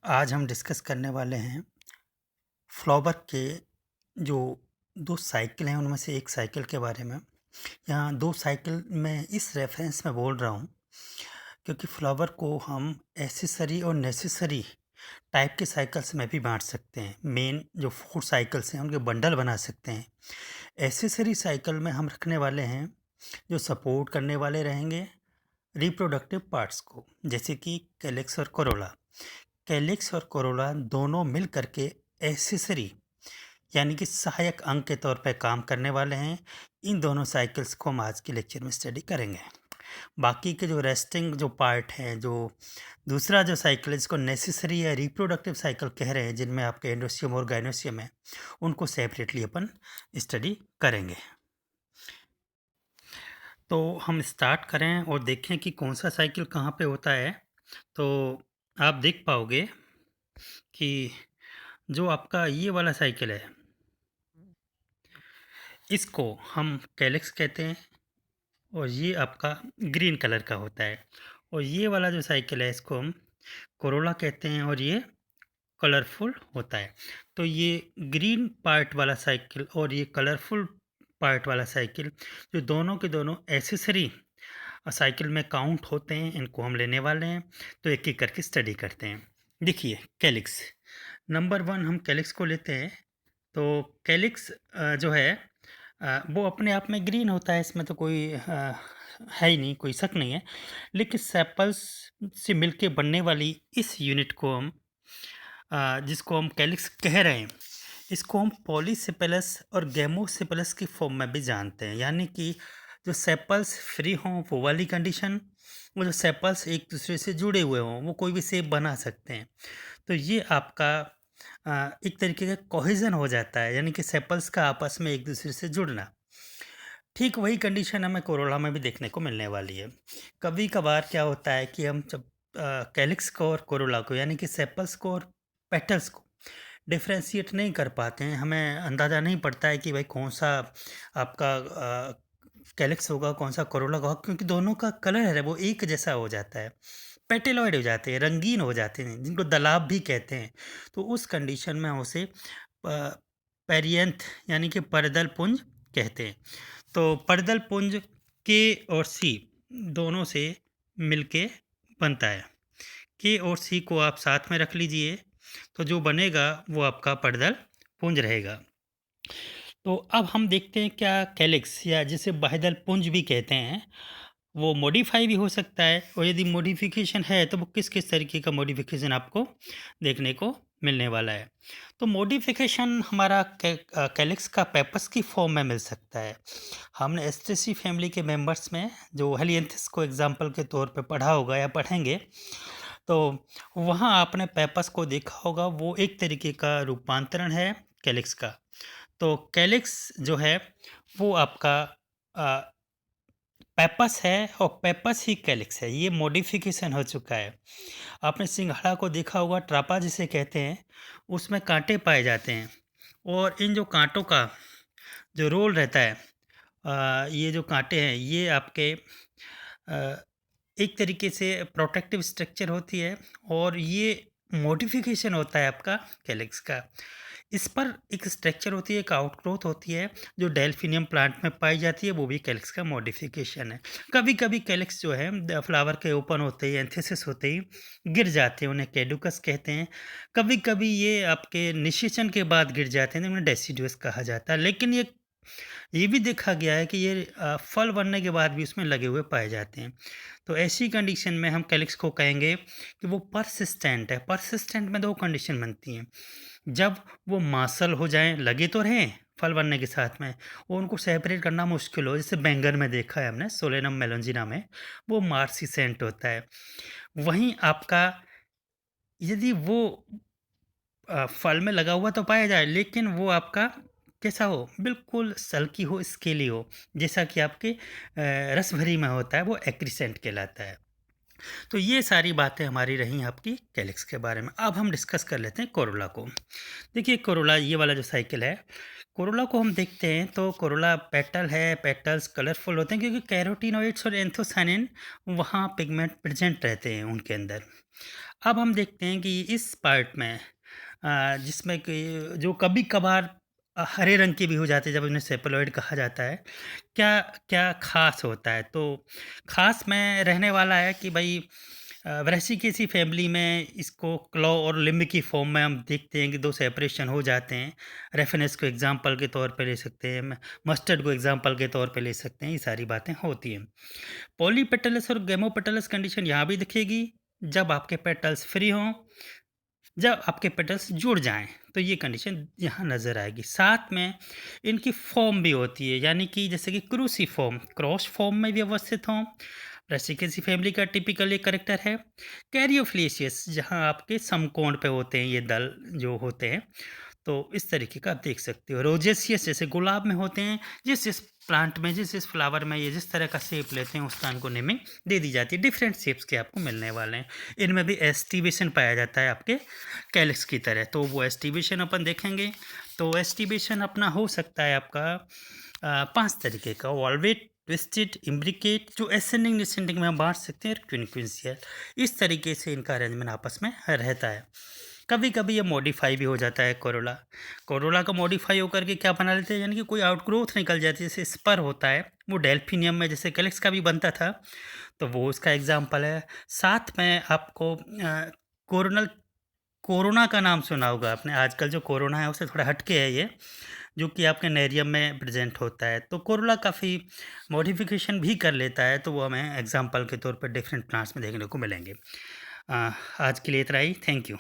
आज हम डिस्कस करने वाले हैं फ्लॉवर के जो 2 साइकिल हैं उनमें से एक साइकिल के बारे में। यहाँ 2 साइकिल मैं इस रेफ़रेंस में बोल रहा हूँ क्योंकि फ्लावर को हम एक्सेसरी और नेसेसरी टाइप के साइकिल्स में भी बाँट सकते हैं। मेन जो 4 साइकिल्स हैं उनके बंडल बना सकते हैं। एक्सेसरी साइकिल में हम रखने वाले हैं जो सपोर्ट करने वाले रहेंगे रिप्रोडक्टिव पार्ट्स को, जैसे कि कैलिक्स और कोरोला। कैलिक्स और कोरोला दोनों मिल करके एक्सेसरी यानी कि सहायक अंग के तौर पे काम करने वाले हैं। इन दोनों साइकिल्स को हम आज के लेक्चर में स्टडी करेंगे। बाकी के जो रेस्टिंग जो पार्ट हैं, जो दूसरा जो साइकिल है जिसको नेसेसरी या रिप्रोडक्टिव साइकिल कह रहे हैं, जिनमें आपके एंडोसियम और गाइनोसियम है, उनको सेपरेटली अपन स्टडी करेंगे। तो हम स्टार्ट करें और देखें कि कौन सा साइकिल कहाँ पे होता है। तो आप देख पाओगे कि जो आपका ये वाला साइकिल है, इसको हम कैलिक्स कहते हैं और ये आपका ग्रीन कलर का होता है। और ये वाला जो साइकिल है इसको हम कोरोला कहते हैं और ये कलरफुल होता है। तो ये ग्रीन पार्ट वाला साइकिल और ये कलरफुल पार्ट वाला साइकिल जो दोनों के दोनों एक्सेसरी साइकिल में काउंट होते हैं, इनको हम लेने वाले हैं। तो एक एक करके स्टडी करते हैं। देखिए कैलिक्स नंबर 1 हम कैलिक्स को लेते हैं। तो कैलिक्स जो है वो अपने आप में ग्रीन होता है, इसमें तो कोई है ही नहीं, कोई शक नहीं है। लेकिन सेपल्स से मिलके बनने वाली इस यूनिट को हम जिसको हम कैलिक्स कह रहे हैं, इसको हम पॉलीसेपेलस और गैमोसेपेलस की फॉर्म में भी जानते हैं। यानी कि जो सेपल्स फ्री हों वो वाली कंडीशन, वो जो सेपल्स एक दूसरे से जुड़े हुए हों वो कोई भी शेप बना सकते हैं। तो ये आपका एक तरीके का कोहेजन हो जाता है, यानी कि सेपल्स का आपस में एक दूसरे से जुड़ना। ठीक वही कंडीशन हमें कोरोला में भी देखने को मिलने वाली है। कभी कभार क्या होता है कि हम जब कैलिक्स को और कोरोला को यानी कि सेपल्स को और पेटल्स को डिफ्रेंशिएट नहीं कर पाते हैं, हमें अंदाज़ा नहीं पड़ता है कि भाई कौन सा आपका कैलिक्स होगा, कौन सा कोरोला होगा, क्योंकि दोनों का कलर है वो एक जैसा हो जाता है। पेटेलॉइड हो जाते हैं, रंगीन हो जाते हैं, जिनको दलाब भी कहते हैं। तो उस कंडीशन में हम उसे पेरियंथ यानी कि परदल पुंज कहते हैं। तो परदल पुंज के और सी दोनों से मिलके बनता है। के और सी को आप साथ में रख लीजिए, तो जो बनेगा वो आपका परदल पुंज रहेगा। तो अब हम देखते हैं क्या कैलिक्स या जिसे बाह्यदल पुंज भी कहते हैं, वो मॉडिफाई भी हो सकता है, और यदि मॉडिफिकेशन है तो वो किस किस तरीके का मॉडिफिकेशन आपको देखने को मिलने वाला है। तो मॉडिफिकेशन हमारा कैलिक्स का पेपस की फॉर्म में मिल सकता है। हमने एस्ट्रेसी फैमिली के मेंबर्स में जो हेलियंथस को एग्जाम्पल के तौर पे पढ़ा होगा या पढ़ेंगे, तो वहाँ आपने पेपस को देखा होगा, वो एक तरीके का रूपांतरण है कैलिक्स का। तो कैलिक्स जो है वो आपका पेपस है और पेपस ही कैलिक्स है, ये मॉडिफिकेशन हो चुका है। आपने सिंघाड़ा को देखा होगा, ट्रापा जिसे कहते हैं, उसमें कांटे पाए जाते हैं और इन जो कांटों का जो रोल रहता है, ये जो कांटे हैं ये आपके एक तरीके से प्रोटेक्टिव स्ट्रक्चर होती है और ये मॉडिफिकेशन होता है आपका कैलिक्स का। इस पर एक स्ट्रक्चर होती है, एक आउटग्रोथ होती है जो डेल्फिनियम प्लांट में पाई जाती है, वो भी कैलिक्स का मॉडिफिकेशन है। कभी कभी कैलिक्स जो है फ्लावर के ओपन होते ही एंथेसिस होते ही गिर जाते हैं, उन्हें कैडुकस कहते हैं। कभी कभी ये आपके निषेचन के बाद गिर जाते हैं, उन्हें डेसिडुअस कहा जाता है। लेकिन ये भी देखा गया है कि ये फल बनने के बाद भी उसमें लगे हुए पाए जाते हैं। तो ऐसी कंडीशन में हम कैलिक्स को कहेंगे कि वो परसिस्टेंट है। परसिस्टेंट में 2 कंडीशन बनती हैं। जब वो मांसल हो जाएँ, लगे तो रहें फल बनने के साथ में, और उनको सेपरेट करना मुश्किल हो, जैसे बैंगन में देखा है हमने, सोलेनम मेलोंजिना में, वो मार्सिसेंट होता है। वहीं आपका यदि वो फल में लगा हुआ तो पाया जाए, लेकिन वो आपका कैसा हो, बिल्कुल सल्की हो, स्केली हो, जैसा कि आपके रस भरी में होता है, वो एक्रिसेंट कहलाता है। तो ये सारी बातें हमारी रही आपकी कैलिक्स के बारे में। अब हम डिस्कस कर लेते हैं कोरोला को। देखिए कोरोला ये वाला जो साइकिल है, कोरोला को हम देखते हैं तो कोरोला पेटल है, पेटल्स कलरफुल होते हैं क्योंकि कैरोटीनॉइड्स और एंथोसायनिन वहाँ पिगमेंट प्रेजेंट रहते हैं उनके अंदर। अब हम देखते हैं कि इस पार्ट में जिसमें कि जो कभी-कभार हरे रंग के भी हो जाते हैं जब उन्हें सेपेलोइड कहा जाता है। क्या क्या ख़ास होता है? तो ख़ास में रहने वाला है कि भई ब्रासिकेसी फैमिली में इसको क्लॉ और लिम्ब की फॉर्म में हम देखते हैं कि 2 सेपरेशन हो जाते हैं। रेफिनस को एग्ज़ाम्पल के तौर पे ले सकते हैं, मस्टर्ड को एग्ज़ाम्पल के तौर पे ले सकते हैं, ये सारी बातें होती हैं। पॉलीपेटलस और गेमोपेटलस कंडीशन यहाँ भी दिखेगी, जब आपके पेटल्स फ्री हों, जब आपके पेटल्स जुड़ जाएँ, तो ये कंडीशन यहाँ नज़र आएगी। साथ में इनकी फ़ॉर्म भी होती है, यानी कि जैसे कि क्रूसिफ़ॉर्म, क्रॉस फ़ॉर्म में भी अवस्थित हों। ब्रासिकेसी फैमिली का टिपिकल ये कैरेक्टर है। कैरियोफ्लेशियस जहाँ आपके समकोण पे होते हैं ये दल जो होते हैं, तो इस तरीके का आप देख सकते हो। रोजेसियस जैसे गुलाब में होते हैं, जिस प्लांट में जिस फ्लावर में ये जिस तरह का शेप लेते हैं उसका इनको नेमिंग दे दी जाती है। डिफरेंट शेप्स के आपको मिलने वाले हैं। इनमें भी एस्टिवेशन पाया जाता है आपके कैलिक्स की तरह, तो वो एस्टिवेशन अपन देखेंगे। तो एस्टिवेशन अपना हो सकता है आपका 5 तरीके का, वॉल्वेट, ट्विस्टेड, इम्ब्रिकेट, जो असेंडिंग डिसेंडिंग में हम बांट सकते हैं, और क्विंक्विंशियल। इस तरीके से इनका अरेंजमेंट आपस में रहता है। कभी कभी ये मॉडिफाई भी हो जाता है कोरोला। कोरोला का मॉडिफाई होकर के क्या बना लेते हैं, यानी कि कोई आउटग्रोथ निकल जाती है, जैसे स्पर होता है वो डेल्फिनियम में जैसे कैलिक्स का भी बनता था, तो वो उसका एग्जाम्पल है। साथ में आपको कोरोनल कोरोना का नाम सुना होगा आपने। आजकल जो कोरोना है उससे थोड़ा हटके है ये, जो कि आपके नेरियम में प्रेजेंट होता है। तो कोरोला काफ़ी मॉडिफिकेशन भी कर लेता है, तो वो हमें एग्जाम्पल के तौर पर डिफरेंट प्लांट्स में देखने को मिलेंगे। आज के लिए इतना ही। Thank you.